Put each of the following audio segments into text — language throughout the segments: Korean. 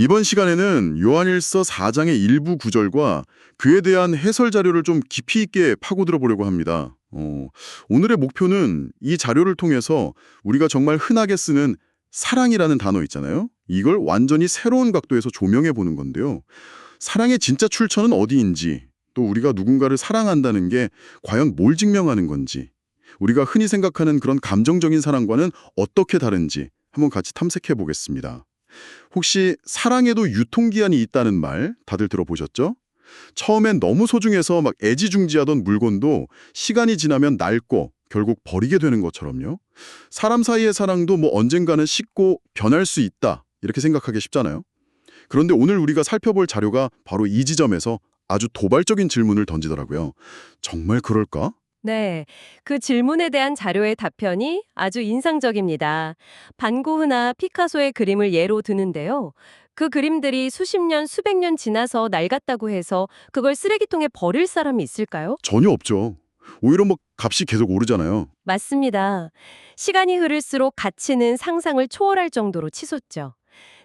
이번 시간에는 요한일서 4장의 일부 구절과 그에 대한 해설 자료를 좀 깊이 있게 파고들어 보려고 합니다. 오늘의 목표는 이 자료를 통해서 우리가 정말 흔하게 쓰는 사랑이라는 단어 있잖아요. 이걸 완전히 새로운 각도에서 조명해 보는 건데요. 사랑의 진짜 출처는 어디인지, 또 우리가 누군가를 사랑한다는 게 과연 뭘 증명하는 건지, 우리가 흔히 생각하는 그런 감정적인 사랑과는 어떻게 다른지 한번 같이 탐색해 보겠습니다. 혹시 사랑에도 유통기한이 있다는 말 다들 들어보셨죠? 처음엔 너무 소중해서 막 애지중지하던 물건도 시간이 지나면 낡고 결국 버리게 되는 것처럼요. 사람 사이의 사랑도 뭐 언젠가는 식고 변할 수 있다 이렇게 생각하기 쉽잖아요. 그런데 오늘 우리가 살펴볼 자료가 바로 이 지점에서 아주 도발적인 질문을 던지더라고요. 정말 그럴까? 네, 그 질문에 대한 자료의 답변이 아주 인상적입니다. 반 고흐나 피카소의 그림을 예로 드는데요. 그 그림들이 수십 년, 수백 년 지나서 낡았다고 해서 그걸 쓰레기통에 버릴 사람이 있을까요? 전혀 없죠. 오히려 뭐 값이 계속 오르잖아요. 맞습니다. 시간이 흐를수록 가치는 상상을 초월할 정도로 치솟죠.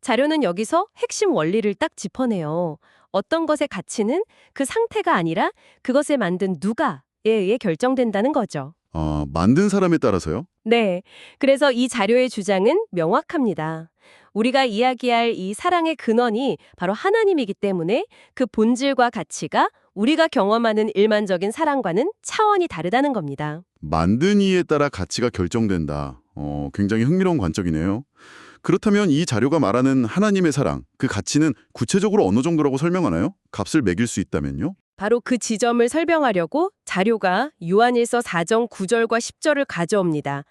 자료는 여기서 핵심 원리를 딱 짚어내요. 어떤 것의 가치는 그 상태가 아니라 그것을 만든 누가에 의해 결정된다는 거죠. 아, 만든 사람에 따라서요? 네. 그래서 이 자료의 주장은 명확합니다. 우리가 이야기할 이 사랑의 근원이 바로 하나님이기 때문에 그 본질과 가치가 우리가 경험하는 일반적인 사랑과는 차원이 다르다는 겁니다. 만든 이에 따라 가치가 결정된다. 굉장히 흥미로운 관점이네요. 그렇다면 이 자료가 말하는 하나님의 사랑, 그 가치는 구체적으로 어느 정도라고 설명하나요? 값을 매길 수 있다면요? 바로 그 지점을 설명하려고 자료가 요한일서 4장 9절과 10절을 가져옵니다.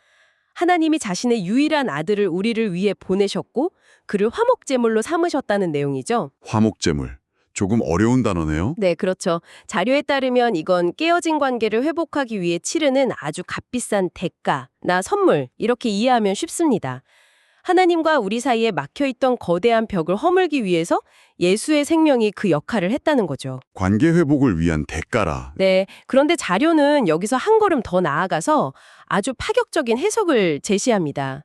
하나님이 자신의 유일한 아들을 우리를 위해 보내셨고 그를 화목제물로 삼으셨다는 내용이죠. 화목제물. 조금 어려운 단어네요. 네, 그렇죠. 자료에 따르면 이건 깨어진 관계를 회복하기 위해 치르는 아주 값비싼 대가나 선물 이렇게 이해하면 쉽습니다. 하나님과 우리 사이에 막혀있던 거대한 벽을 허물기 위해서 예수의 생명이 그 역할을 했다는 거죠. 관계 회복을 위한 대가라. 네, 그런데 자료는 여기서 한 걸음 더 나아가서 아주 파격적인 해석을 제시합니다.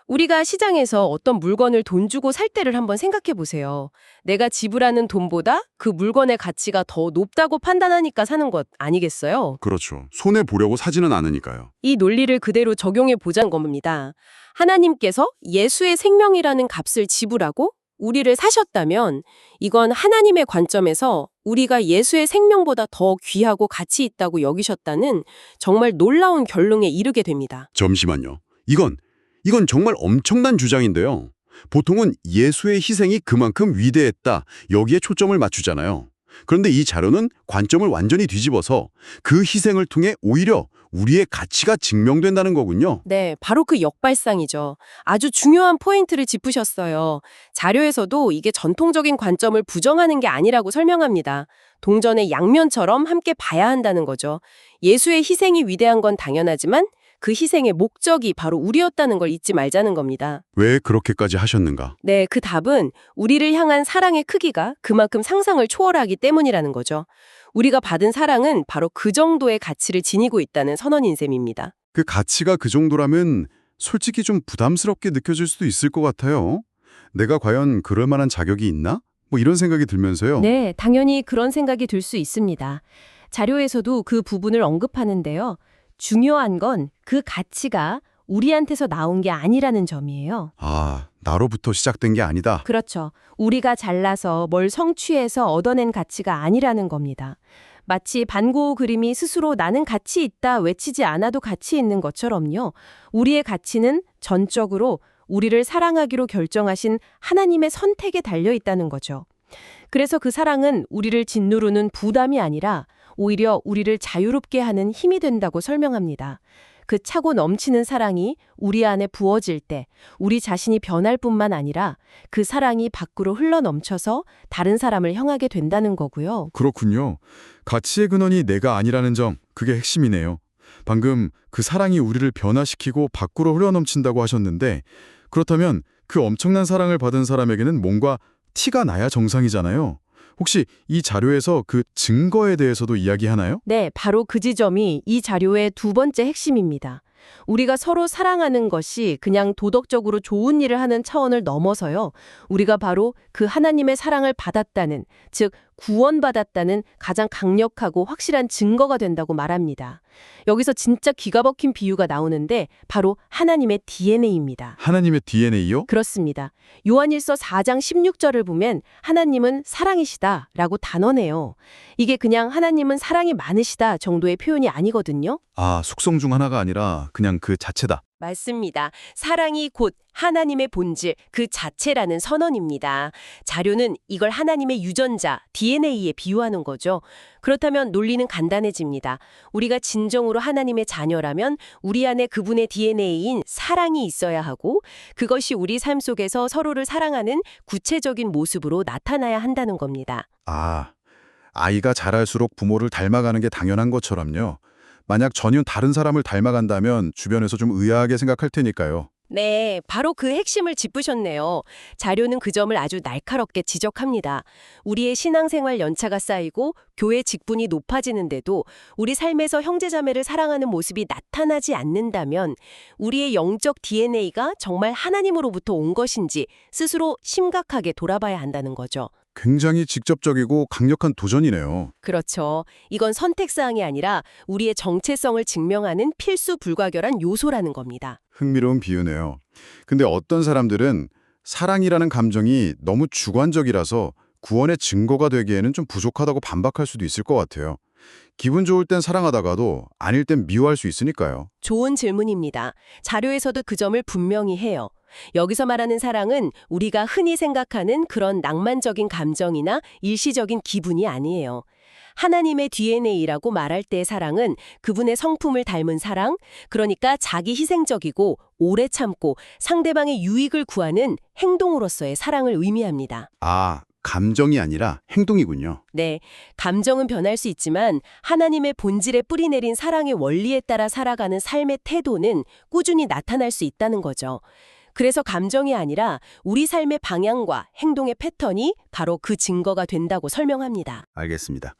우리가 시장에서 어떤 물건을 돈 주고 살 때를 한번 생각해 보세요. 내가 지불하는 돈보다 그 물건의 가치가 더 높다고 판단하니까 사는 것 아니겠어요? 그렇죠. 손해 보려고 사지는 않으니까요. 이 논리를 그대로 적용해 보자는 겁니다. 하나님께서 예수의 생명이라는 값을 지불하고 우리를 사셨다면 이건 하나님의 관점에서 우리가 예수의 생명보다 더 귀하고 가치 있다고 여기셨다는 정말 놀라운 결론에 이르게 됩니다. 잠시만요. 이건 정말 엄청난 주장인데요. 보통은 예수의 희생이 그만큼 위대했다. 여기에 초점을 맞추잖아요. 그런데 이 자료는 관점을 완전히 뒤집어서 그 희생을 통해 오히려 우리의 가치가 증명된다는 거군요. 네, 바로 그 역발상이죠. 아주 중요한 포인트를 짚으셨어요. 자료에서도 이게 전통적인 관점을 부정하는 게 아니라고 설명합니다. 동전의 양면처럼 함께 봐야 한다는 거죠. 예수의 희생이 위대한 건 당연하지만 그 희생의 목적이 바로 우리였다는 걸 잊지 말자는 겁니다. 왜 그렇게까지 하셨는가? 네, 그 답은 우리를 향한 사랑의 크기가 그만큼 상상을 초월하기 때문이라는 거죠. 우리가 받은 사랑은 바로 그 정도의 가치를 지니고 있다는 선언인 셈입니다. 그 가치가 그 정도라면 솔직히 좀 부담스럽게 느껴질 수도 있을 것 같아요. 내가 과연 그럴 만한 자격이 있나? 뭐 이런 생각이 들면서요. 네, 당연히 그런 생각이 들 수 있습니다. 자료에서도 그 부분을 언급하는데요. 중요한 건 그 가치가 우리한테서 나온 게 아니라는 점이에요. 아, 나로부터 시작된 게 아니다. 그렇죠. 우리가 잘나서 뭘 성취해서 얻어낸 가치가 아니라는 겁니다. 마치 반고흐 그림이 스스로 나는 가치 있다 외치지 않아도 가치 있는 것처럼요. 우리의 가치는 전적으로 우리를 사랑하기로 결정하신 하나님의 선택에 달려 있다는 거죠. 그래서 그 사랑은 우리를 짓누르는 부담이 아니라 오히려 우리를 자유롭게 하는 힘이 된다고 설명합니다. 그 차고 넘치는 사랑이 우리 안에 부어질 때 우리 자신이 변할 뿐만 아니라 그 사랑이 밖으로 흘러넘쳐서 다른 사람을 향하게 된다는 거고요. 그렇군요. 가치의 근원이 내가 아니라는 점, 그게 핵심이네요. 방금 그 사랑이 우리를 변화시키고 밖으로 흘러넘친다고 하셨는데 그렇다면 그 엄청난 사랑을 받은 사람에게는 뭔가 티가 나야 정상이잖아요. 혹시 이 자료에서 그 증거에 대해서도 이야기하나요? 네, 바로 그 지점이 이 자료의 두 번째 핵심입니다. 우리가 서로 사랑하는 것이 그냥 도덕적으로 좋은 일을 하는 차원을 넘어서요. 우리가 바로 그 하나님의 사랑을 받았다는, 즉 구원받았다는 가장 강력하고 확실한 증거가 된다고 말합니다. 여기서 진짜 기가 막힌 비유가 나오는데 바로 하나님의 DNA입니다. 하나님의 DNA요? 그렇습니다. 요한일서 4장 16절을 보면 하나님은 사랑이시다 라고 단언해요. 이게 그냥 하나님은 사랑이 많으시다 정도의 표현이 아니거든요. 아, 속성 중 하나가 아니라 그냥 그 자체다. 맞습니다. 사랑이 곧 하나님의 본질, 그 자체라는 선언입니다. 자료는 이걸 하나님의 유전자, DNA에 비유하는 거죠. 그렇다면 논리는 간단해집니다. 우리가 진정으로 하나님의 자녀라면 우리 안에 그분의 DNA인 사랑이 있어야 하고 그것이 우리 삶 속에서 서로를 사랑하는 구체적인 모습으로 나타나야 한다는 겁니다. 아, 아이가 자랄수록 부모를 닮아가는 게 당연한 것처럼요. 만약 전혀 다른 사람을 닮아간다면 주변에서 좀 의아하게 생각할 테니까요. 네, 바로 그 핵심을 짚으셨네요. 자료는 그 점을 아주 날카롭게 지적합니다. 우리의 신앙생활 연차가 쌓이고 교회 직분이 높아지는데도 우리 삶에서 형제자매를 사랑하는 모습이 나타나지 않는다면 우리의 영적 DNA가 정말 하나님으로부터 온 것인지 스스로 심각하게 돌아봐야 한다는 거죠. 굉장히 직접적이고 강력한 도전이네요. 그렇죠. 이건 선택사항이 아니라 우리의 정체성을 증명하는 필수 불가결한 요소라는 겁니다. 흥미로운 비유네요. 근데 어떤 사람들은 사랑이라는 감정이 너무 주관적이라서 구원의 증거가 되기에는 좀 부족하다고 반박할 수도 있을 것 같아요. 기분 좋을 땐 사랑하다가도 아닐 땐 미워할 수 있으니까요. 좋은 질문입니다. 자료에서도 그 점을 분명히 해요. 여기서 말하는 사랑은 우리가 흔히 생각하는 그런 낭만적인 감정이나 일시적인 기분이 아니에요. 하나님의 DNA라고 말할 때의 사랑은 그분의 성품을 닮은 사랑, 그러니까 자기 희생적이고 오래 참고 상대방의 유익을 구하는 행동으로서의 사랑을 의미합니다. 아, 감정이 아니라 행동이군요. 네, 감정은 변할 수 있지만 하나님의 본질에 뿌리내린 사랑의 원리에 따라 살아가는 삶의 태도는 꾸준히 나타날 수 있다는 거죠. 그래서 감정이 아니라 우리 삶의 방향과 행동의 패턴이 바로 그 증거가 된다고 설명합니다. 알겠습니다.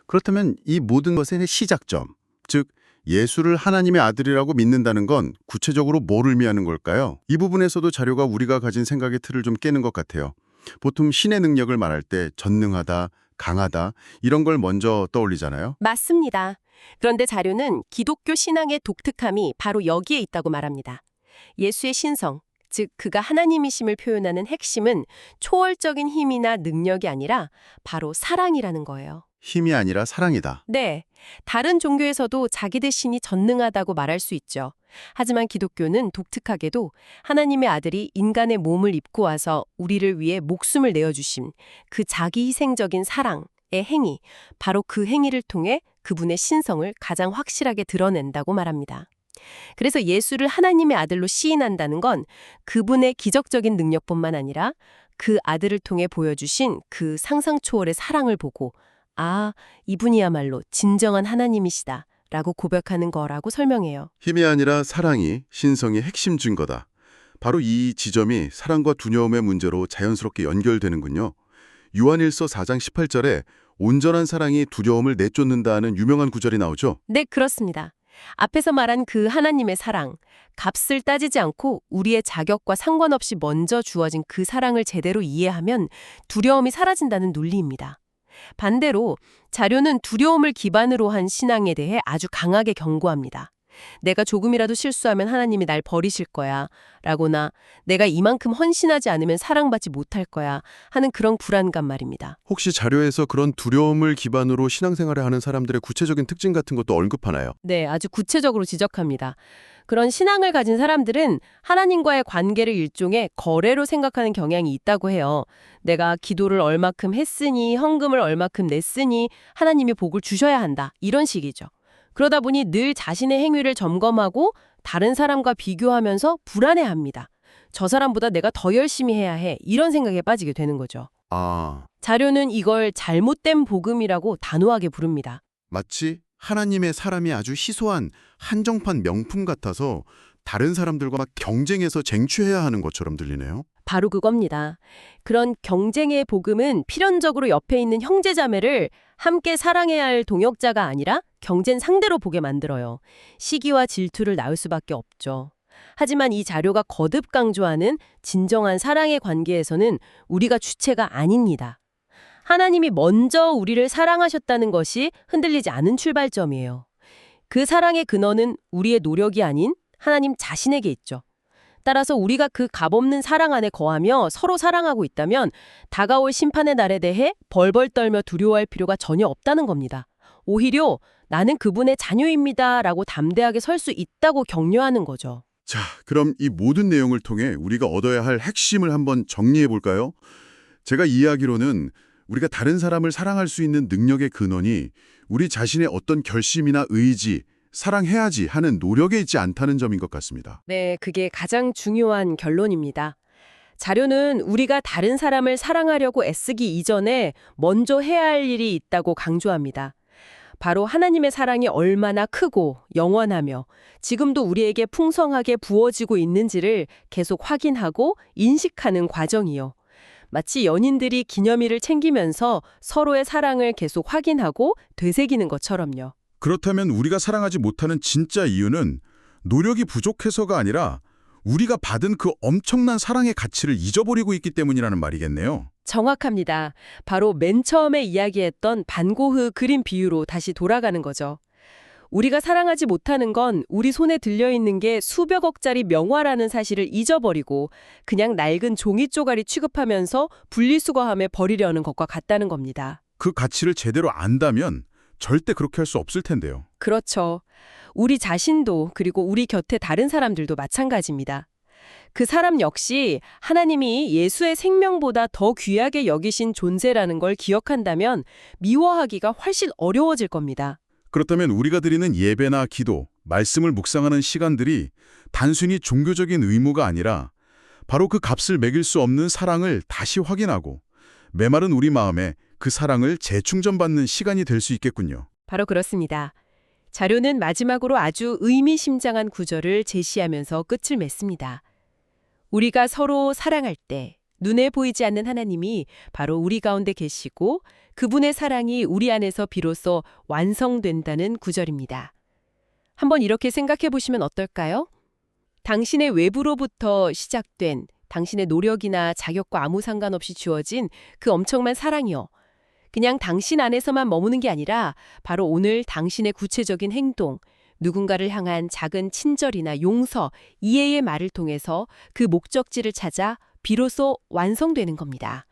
그렇다면 이 모든 것의 시작점, 즉 예수를 하나님의 아들이라고 믿는다는 건 구체적으로 뭘 의미하는 걸까요? 이 부분에서도 자료가 우리가 가진 생각의 틀을 좀 깨는 것 같아요. 보통 신의 능력을 말할 때 전능하다, 강하다 이런 걸 먼저 떠올리잖아요. 맞습니다. 그런데 자료는 기독교 신앙의 독특함이 바로 여기에 있다고 말합니다. 예수의 신성, 즉 그가 하나님이심을 표현하는 핵심은 초월적인 힘이나 능력이 아니라 바로 사랑이라는 거예요. 힘이 아니라 사랑이다. 네, 다른 종교에서도 자기들 신이 전능하다고 말할 수 있죠. 하지만 기독교는 독특하게도 하나님의 아들이 인간의 몸을 입고 와서 우리를 위해 목숨을 내어주심, 그 자기 희생적인 사랑의 행위, 바로 그 행위를 통해 그분의 신성을 가장 확실하게 드러낸다고 말합니다. 그래서 예수를 하나님의 아들로 시인한다는 건 그분의 기적적인 능력뿐만 아니라 그 아들을 통해 보여주신 그 상상 초월의 사랑을 보고 아, 이분이야말로 진정한 하나님이시다 라고 고백하는 거라고 설명해요. 힘이 아니라 사랑이 신성의 핵심 증거다. 바로 이 지점이 사랑과 두려움의 문제로 자연스럽게 연결되는군요. 요한일서 4장 18절에 온전한 사랑이 두려움을 내쫓는다는 유명한 구절이 나오죠. 네, 그렇습니다. 앞에서 말한 그 하나님의 사랑, 값을 따지지 않고 우리의 자격과 상관없이 먼저 주어진 그 사랑을 제대로 이해하면 두려움이 사라진다는 논리입니다. 반대로 자료는 두려움을 기반으로 한 신앙에 대해 아주 강하게 경고합니다. 내가 조금이라도 실수하면 하나님이 날 버리실 거야 라거나 내가 이만큼 헌신하지 않으면 사랑받지 못할 거야 하는 그런 불안감 말입니다. 혹시 자료에서 그런 두려움을 기반으로 신앙생활을 하는 사람들의 구체적인 특징 같은 것도 언급하나요? 네, 아주 구체적으로 지적합니다. 그런 신앙을 가진 사람들은 하나님과의 관계를 일종의 거래로 생각하는 경향이 있다고 해요. 내가 기도를 얼마큼 했으니, 헌금을 얼마큼 냈으니 하나님이 복을 주셔야 한다. 이런 식이죠. 그러다 보니 늘 자신의 행위를 점검하고 다른 사람과 비교하면서 불안해합니다. 저 사람보다 내가 더 열심히 해야 해. 이런 생각에 빠지게 되는 거죠. 아, 자료는 이걸 잘못된 복음이라고 단호하게 부릅니다. 마치 하나님의 사람이 아주 희소한 한정판 명품 같아서 다른 사람들과 막 경쟁해서 쟁취해야 하는 것처럼 들리네요. 바로 그겁니다. 그런 경쟁의 복음은 필연적으로 옆에 있는 형제자매를 함께 사랑해야 할 동역자가 아니라 경쟁 상대로 보게 만들어요. 시기와 질투를 낳을 수밖에 없죠. 하지만 이 자료가 거듭 강조하는 진정한 사랑의 관계에서는 우리가 주체가 아닙니다. 하나님이 먼저 우리를 사랑하셨다는 것이 흔들리지 않은 출발점이에요. 그 사랑의 근원은 우리의 노력이 아닌 하나님 자신에게 있죠. 따라서 우리가 그 값없는 사랑 안에 거하며 서로 사랑하고 있다면 다가올 심판의 날에 대해 벌벌 떨며 두려워할 필요가 전혀 없다는 겁니다. 오히려 나는 그분의 자녀입니다 라고 담대하게 설 수 있다고 격려하는 거죠. 자, 그럼 이 모든 내용을 통해 우리가 얻어야 할 핵심을 한번 정리해 볼까요? 제가 이해하기로는 우리가 다른 사람을 사랑할 수 있는 능력의 근원이 우리 자신의 어떤 결심이나 의지, 사랑해야지 하는 노력에 있지 않다는 점인 것 같습니다. 네, 그게 가장 중요한 결론입니다. 자료는 우리가 다른 사람을 사랑하려고 애쓰기 이전에 먼저 해야 할 일이 있다고 강조합니다. 바로 하나님의 사랑이 얼마나 크고 영원하며 지금도 우리에게 풍성하게 부어지고 있는지를 계속 확인하고 인식하는 과정이요. 마치 연인들이 기념일을 챙기면서 서로의 사랑을 계속 확인하고 되새기는 것처럼요. 그렇다면 우리가 사랑하지 못하는 진짜 이유는 노력이 부족해서가 아니라 우리가 받은 그 엄청난 사랑의 가치를 잊어버리고 있기 때문이라는 말이겠네요. 정확합니다. 바로 맨 처음에 이야기했던 반고흐 그림 비유로 다시 돌아가는 거죠. 우리가 사랑하지 못하는 건 우리 손에 들려있는 게 수백억짜리 명화라는 사실을 잊어버리고 그냥 낡은 종이 쪼가리 취급하면서 분리수거함에 버리려는 것과 같다는 겁니다. 그 가치를 제대로 안다면 절대 그렇게 할 수 없을 텐데요. 그렇죠. 우리 자신도 그리고 우리 곁에 다른 사람들도 마찬가지입니다. 그 사람 역시 하나님이 예수의 생명보다 더 귀하게 여기신 존재라는 걸 기억한다면 미워하기가 훨씬 어려워질 겁니다. 그렇다면 우리가 드리는 예배나 기도, 말씀을 묵상하는 시간들이 단순히 종교적인 의무가 아니라 바로 그 값을 매길 수 없는 사랑을 다시 확인하고 메마른 우리 마음에 그 사랑을 재충전받는 시간이 될 수 있겠군요. 바로 그렇습니다. 자료는 마지막으로 아주 의미심장한 구절을 제시하면서 끝을 맺습니다. 우리가 서로 사랑할 때 눈에 보이지 않는 하나님이 바로 우리 가운데 계시고 그분의 사랑이 우리 안에서 비로소 완성된다는 구절입니다. 한번 이렇게 생각해 보시면 어떨까요? 당신의 외부로부터 시작된 당신의 노력이나 자격과 아무 상관없이 주어진 그 엄청난 사랑이요. 그냥 당신 안에서만 머무는 게 아니라 바로 오늘 당신의 구체적인 행동, 누군가를 향한 작은 친절이나 용서, 이해의 말을 통해서 그 목적지를 찾아 비로소 완성되는 겁니다.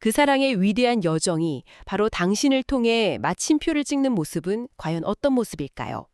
그 사랑의 위대한 여정이 바로 당신을 통해 마침표를 찍는 모습은 과연 어떤 모습일까요?